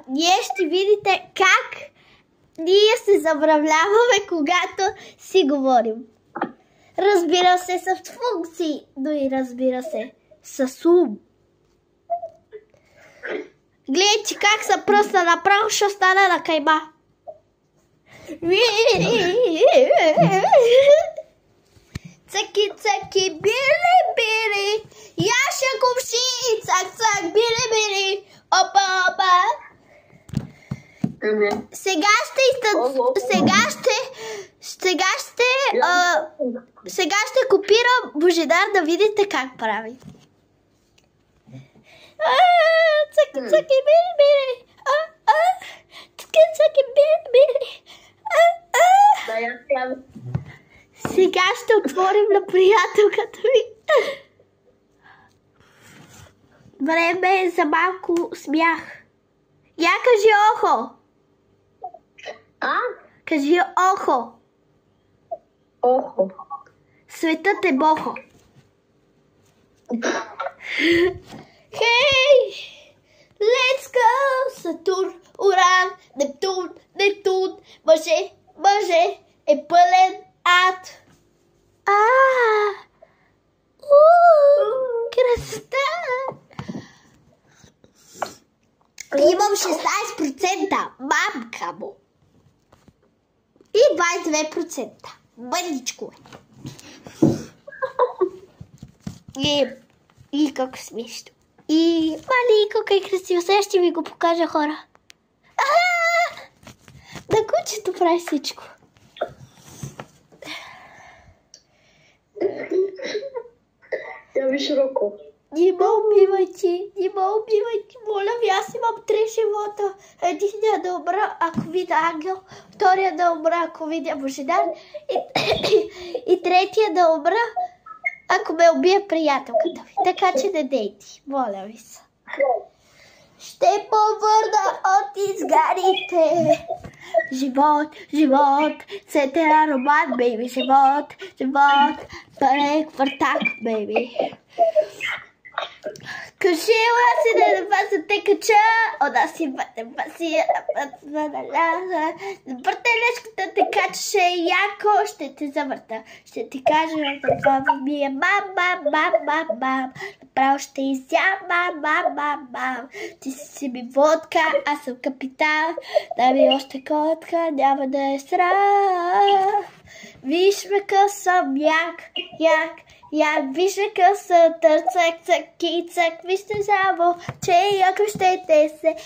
ние ще видите как ние се забавляваме, когато си говорим. Разбира се, с функции, но и разбира се, с ум. Гледай, че как се пръсна направо, ще стане на кайма. Цъки, цъки, били, били, яша кувши, цак, цак, били, били, опа, опа. Сега ще копирам Божидар да видите как прави. Цъки, цъки, били, били, цъки, цъки, били, били. Сега ще отворим на приятелката ми. Време е за малко смях. Я кажи охо. Кажи охо. Охо. Светът е бохо. Хей! Let's go! Сатурн, Уран, Нептун, Нептун. Мъже е пълен ад. Красота! Имам 16%. Мамка му. И 22%. Мъничко е. И как смешно. И мали, как е красиво. Сега ще ви го покажа, хора. На кучето прави всичко. Я ви широко. Не ме убивайте, моля ви, аз имам 3 живота. Единия да умра, ако видя ангел, втория да умра, ако видя Божидар и третия да умра, ако ме убие приятелката ви. Така че не дейте, моля ви се. Ще повърна от изгарите. Живот, сетера роман, бейби, живот, парек, въртак, бейби. Кажила си да вас те кача, ода си бъде баси, въртележката те качаше яко, ще те завърта, ще ти кажа, това ми е бам, направо ще изям, бам, ти си ми водка, аз съм капитан, дай ми още котка, няма да е срам. Виж ме късам, як, виж ме къса, търцак, цак, кицак, вижте само, че ако ще те се